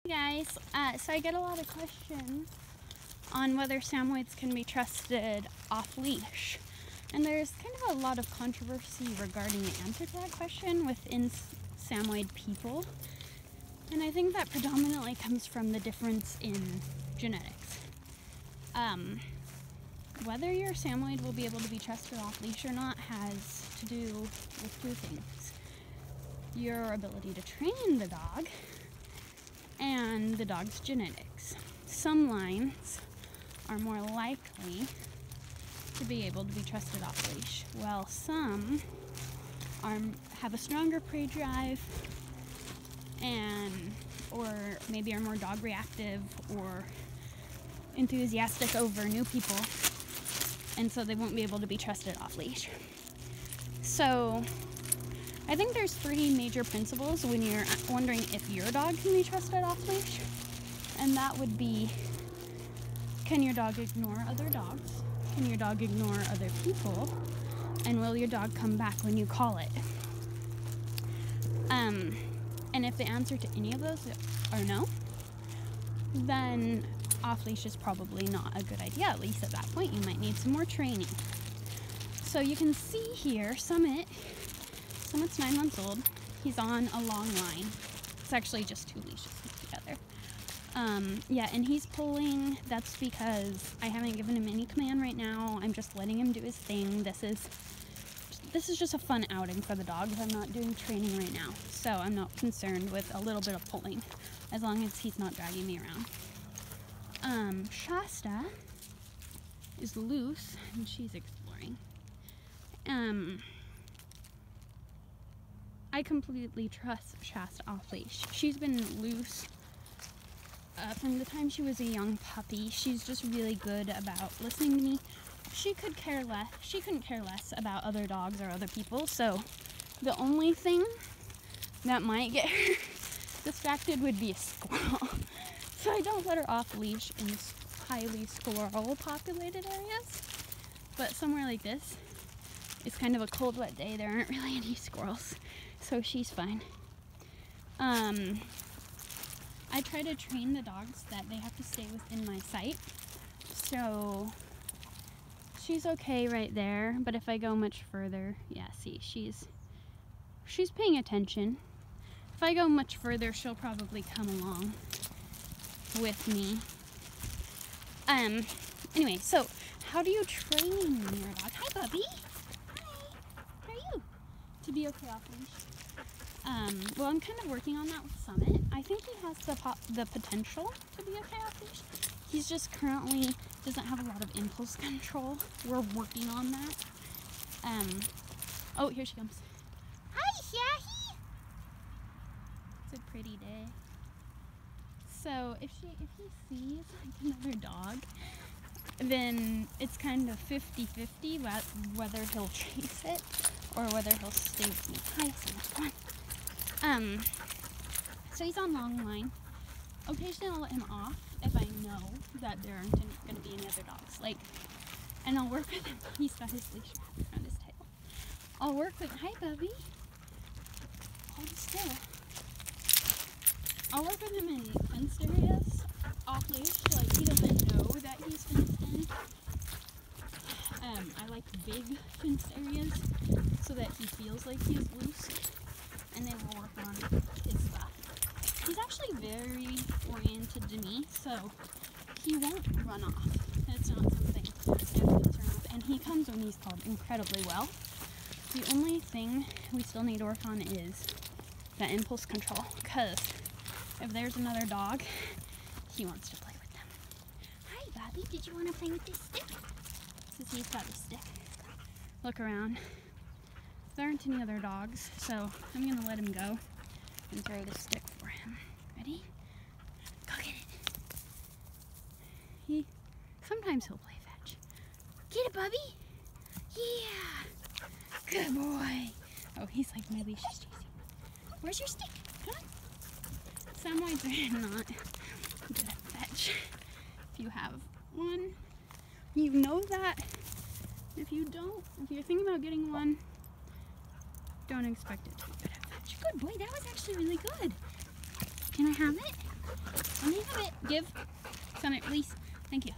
Hey guys, so I get a lot of questions on whether Samoyeds can be trusted off-leash. And there's kind of a lot of controversy regarding the answer to that question within Samoyed people. And I think that predominantly comes from the difference in genetics. Whether your Samoyed will be able to be trusted off-leash or not has to do with two things. Your ability to train the dog and the dog's genetics. Some lines are more likely to be able to be trusted off-leash, while some have a stronger prey drive or maybe are more dog reactive or enthusiastic over new people, and so they won't be able to be trusted off-leash. So I think there's three major principles when you're wondering if your dog can be trusted off-leash, and that would be, can your dog ignore other dogs? Can your dog ignore other people? And will your dog come back when you call it? And if the answer to any of those are no, then off-leash is probably not a good idea. At least at that point, you might need some more training. So you can see here, Summit's 9 months old. He's on a long line. It's actually just 2 leashes together. Yeah, and he's pulling. That's because I haven't given him any command right now. I'm just letting him do his thing. This is just a fun outing for the dogs. I'm not doing training right now, so I'm not concerned with a little bit of pulling, as long as he's not dragging me around. Shasta is loose, and she's exploring. I completely trust Shasta off-leash. She's been loose from the time she was a young puppy. She's just really good about listening to me. She couldn't care less about other dogs or other people, so the only thing that might get her distracted would be a squirrel. So I don't let her off-leash in highly squirrel-populated areas, but somewhere like this, it's kind of a cold, wet day. There aren't really any squirrels, so she's fine. I try to train the dogs that they have to stay within my sight, so she's okay right there, but if I go much further, yeah, see, she's paying attention. If I go much further, she'll probably come along with me. Anyway, so how do you train your dog? Hi, puppy. Hi. How are you? To be okay off-leash. Well, I'm kind of working on that with Summit. I think he has the potential to be okay off-leash. He's just currently doesn't have a lot of impulse control. We're working on that. Oh, here she comes. Hi, Shahi. It's a pretty day. So if he sees like another dog, then it's kind of 50-50 whether he'll chase it or whether he'll stay with me. Hi, Summit. Come on. So he's on long line. Occasionally I'll let him off if I know that there aren't going to be any other dogs. And I'll work with him. He's got his leash wrapped around his tail. I'll work with, hi, Bubby. Hold still. I'll work with him in fenced areas, off leash, like he doesn't know that he's fenced in. I like big fenced areas so that he feels like he's loose. And then we'll work on his stuff. He's actually very oriented to me, so he won't run off. That's not something I'm concerned with. And he comes when he's called incredibly well. The only thing we still need to work on is that impulse control, because if there's another dog, he wants to play with them. Hi, Bobby. Did you want to play with this stick? Since he's got the stick. Look around. There aren't any other dogs, so I'm going to let him go and throw the stick for him. Ready? Go get it. Sometimes he'll play fetch. Get it, Bubby. Yeah. Good boy. Oh, he's like, maybe she's chasing. Where's your stick? Come on. Samoyeds are not good at fetch. If you have one, you know that. If you don't, if you're thinking about getting one, don't expect it to be good at fetch. Good boy, that was actually really good. Can I have it? Give. Summit, release. Thank you.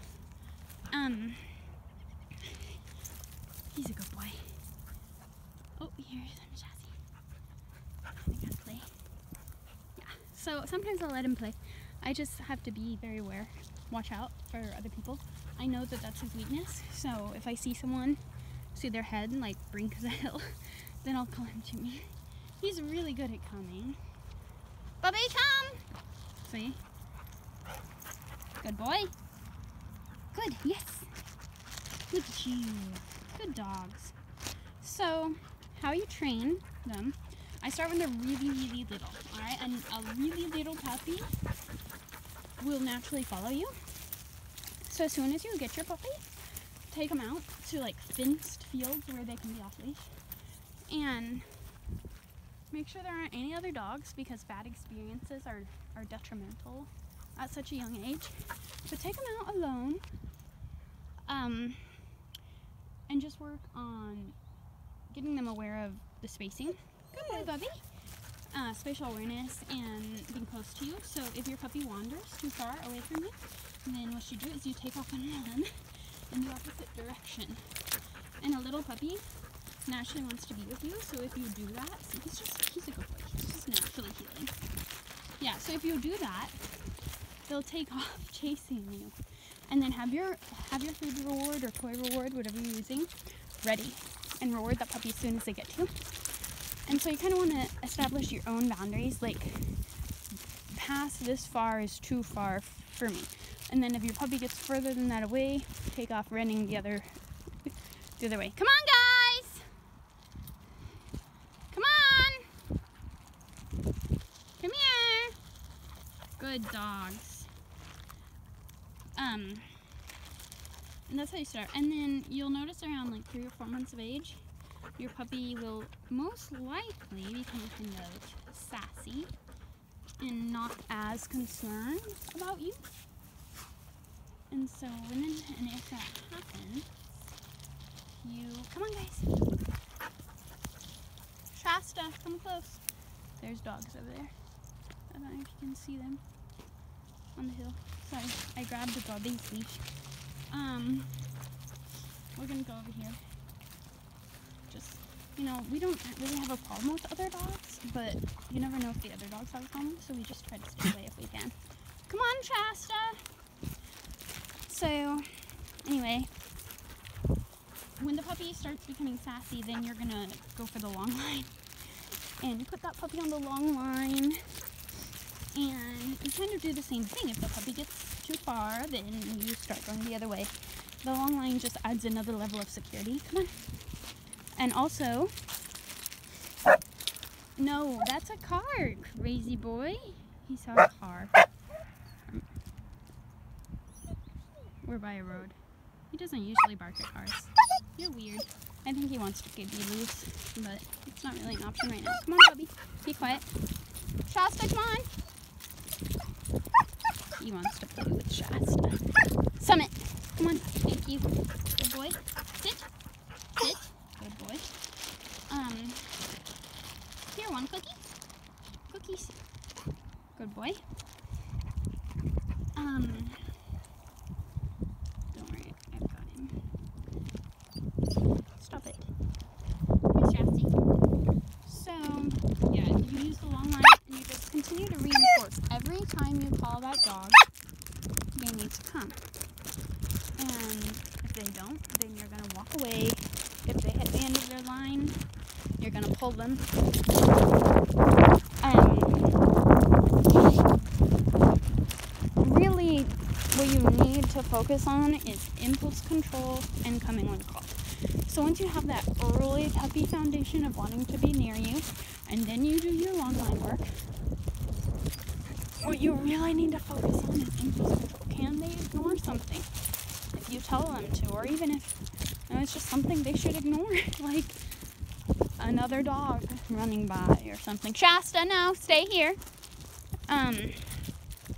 He's a good boy. Oh, here's some chassis. I gotta play. Yeah, so sometimes I'll let him play. I just have to be very aware. Watch out for other people. I know that that's his weakness, so if I see someone, see their head like brink of the hill, then I'll call him to me. He's really good at coming. Bubby, come! See? Good boy. Good, yes. Look at you. Good dogs. So, how you train them, I start when they're really, really little, alright? And a really little puppy will naturally follow you. So as soon as you get your puppy, take them out to like fenced fields where they can be off leash. And make sure there aren't any other dogs because bad experiences are detrimental at such a young age. But take them out alone. And just work on getting them aware of the spacing. Good boy, Bubby. Spatial awareness and being close to you. So if your puppy wanders too far away from you, then what you do is you take off and run in the opposite direction. And a little puppy naturally wants to be with you, so if you do that, he's a good boy. He's just naturally healing. Yeah, so if you do that, they'll take off chasing you. And then have your food reward or toy reward, whatever you're using, ready. And reward that puppy as soon as they get to you. And so you kind of want to establish your own boundaries, like past this far is too far for me. And then if your puppy gets further than that away, take off running the other way. Come on, guys! Come on! Come here! Good dogs. And that's how you start. And then you'll notice around like 3 or 4 months of age, your puppy will most likely become kind of sassy and not as concerned about you. And so when and if that happens, come on, guys. Shasta, come close. There's dogs over there. I don't know if you can see them on the hill. Sorry, I grabbed the Bubby's leash. We're gonna go over here. Just, we don't really have a problem with other dogs, but you never know if the other dogs have a problem, so we just try to stay away if we can. Come on, Shasta! So, anyway, when the puppy starts becoming sassy, then you're gonna go for the long line. And put that puppy on the long line, and you kind of do the same thing. If the puppy gets too far, then you start going the other way. The long line just adds another level of security. Come on. And also, no, that's a car, crazy boy. He saw a car. We're by a road. He doesn't usually bark at cars. You're weird. I think he wants to be loose, but it's not really an option right now. Come on, Bubby. Be quiet. Shasta, come on. He wants to play with Shasta. Summit. Come on. Thank you. Good boy. Sit. Sit. Good boy. Here, one cookie. Cookies. Good boy. Don't worry, I've got him. Stop it. Here's Shasty. So, yeah, you use the long line and you just continue to reinforce. Every time you call that dog, they need to come. And if they don't, then you're going to walk away. If they hit the end of their line, you're going to pull them. Really, what you need to focus on is impulse control and coming when called. So once you have that early puppy foundation of wanting to be near you, and then you do your long line work, what you really need to focus on is impulse control. Can they ignore something if you tell them to, or even if it's just something they should ignore, like another dog running by or something. Shasta, no, stay here.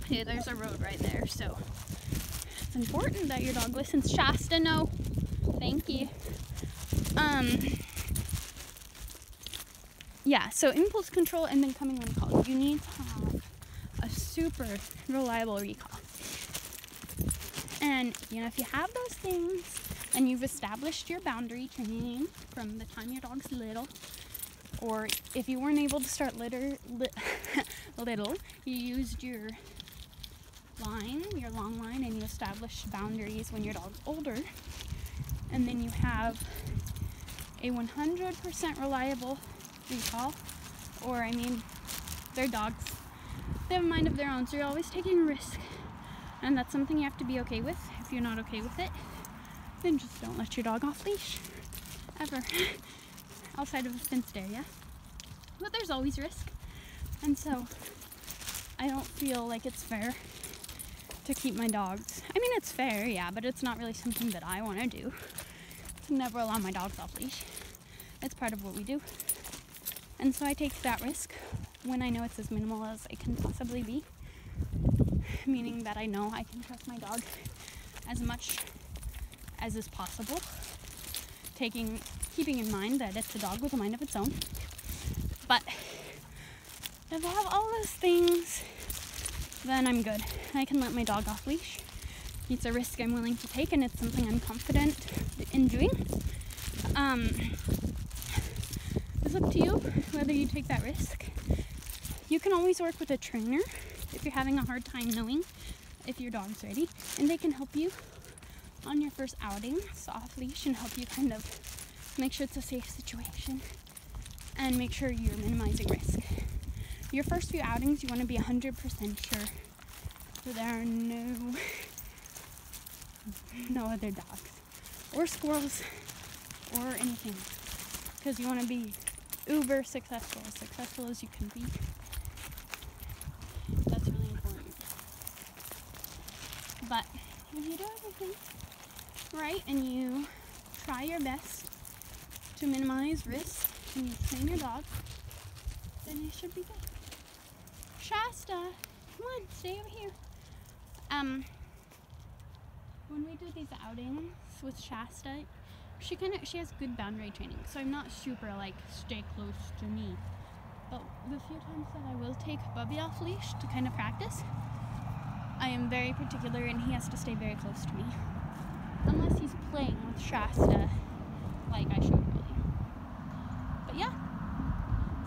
Yeah, there's a road right there, so it's important that your dog listens. Shasta, no. Thank you. Yeah, so impulse control and then coming when called. You need to have a super reliable recall. And, you know, if you have those things and you've established your boundary training from the time your dog's little, or if you weren't able to start little, you used your long line, and you established boundaries when your dog's older, and then you have a 100% reliable recall, or I mean, they're dogs. They have a mind of their own, so you're always taking a risk. And that's something you have to be okay with. If you're not okay with it, then just don't let your dog off leash, ever, outside of a fenced area. But there's always risk. And so, I don't feel like it's fair to keep my dogs. I mean, it's fair, yeah, but it's not really something that I want to do. To never allow my dogs off leash. It's part of what we do. And so I take that risk when I know it's as minimal as it can possibly be. Meaning that I know I can trust my dog as much as is possible. Keeping in mind that it's a dog with a mind of its own. But if I have all those things, then I'm good. I can let my dog off leash. It's a risk I'm willing to take, and it's something I'm confident in doing. It's up to you whether you take that risk. You can always work with a trainer if you're having a hard time knowing if your dog's ready, and they can help you on your first outings off leash and help you kind of make sure it's a safe situation and make sure you're minimizing risk. Your first few outings, you want to be 100% sure that there are no other dogs or squirrels or anything, because you want to be uber successful, as successful as you can be. That's really important. But if you do everything right and you try your best to minimize risk and you train your dog, then you should be good. Shasta, come on, stay over here. When we do these outings with Shasta, she has good boundary training, so I'm not super like stay close to me. But the few times that I will take Bubby off leash to kind of practice, I am very particular and he has to stay very close to me. Unless he's playing with Shasta, like I showed earlier. But yeah,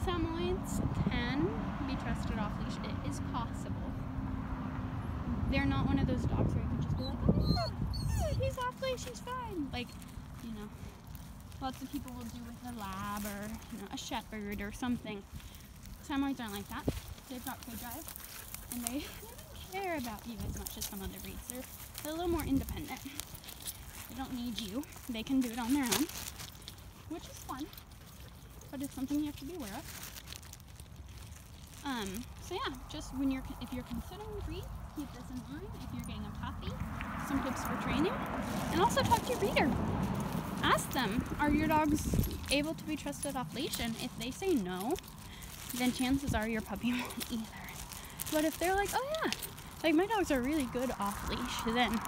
Samoyeds can be trusted off leash. It is possible. They're not one of those dogs where you can just be like, oh, he's off leash, he's fine. Like, you know, lots of people will do with a lab or, you know, a shepherd or something. Samoyeds aren't like that. They've got co-drive, and they don't care about you as much as some other breeds. They're a little more independent. They don't need you. They can do it on their own, which is fun, but it's something you have to be aware of. So yeah, just if you're considering the breed, keep this in mind. If you're getting a puppy, some tips for training, and also talk to your breeder. Ask them, are your dogs able to be trusted off leash? And if they say no, then chances are your puppy won't either. But if they're like, oh yeah, like my dogs are really good off leash, then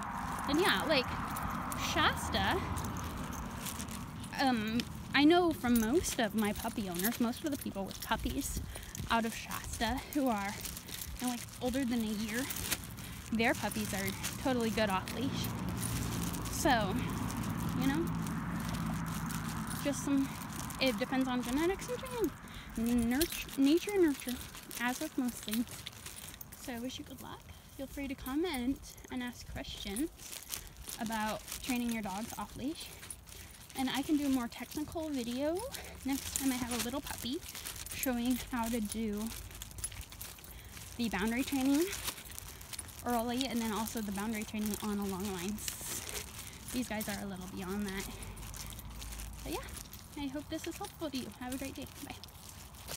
yeah, like Shasta, I know from most of my puppy owners, most of the people with puppies out of Shasta who are, you know, like older than a year, their puppies are totally good off leash. So, you know, it depends on genetics and training. Nature and nurture, as with most things. So I wish you good luck. Feel free to comment and ask questions about training your dogs off leash. And I can do a more technical video next time I have a little puppy, showing how to do the boundary training early, and then also the boundary training on a long lines. These guys are a little beyond that. But yeah, I hope this is helpful to you. Have a great day. Bye.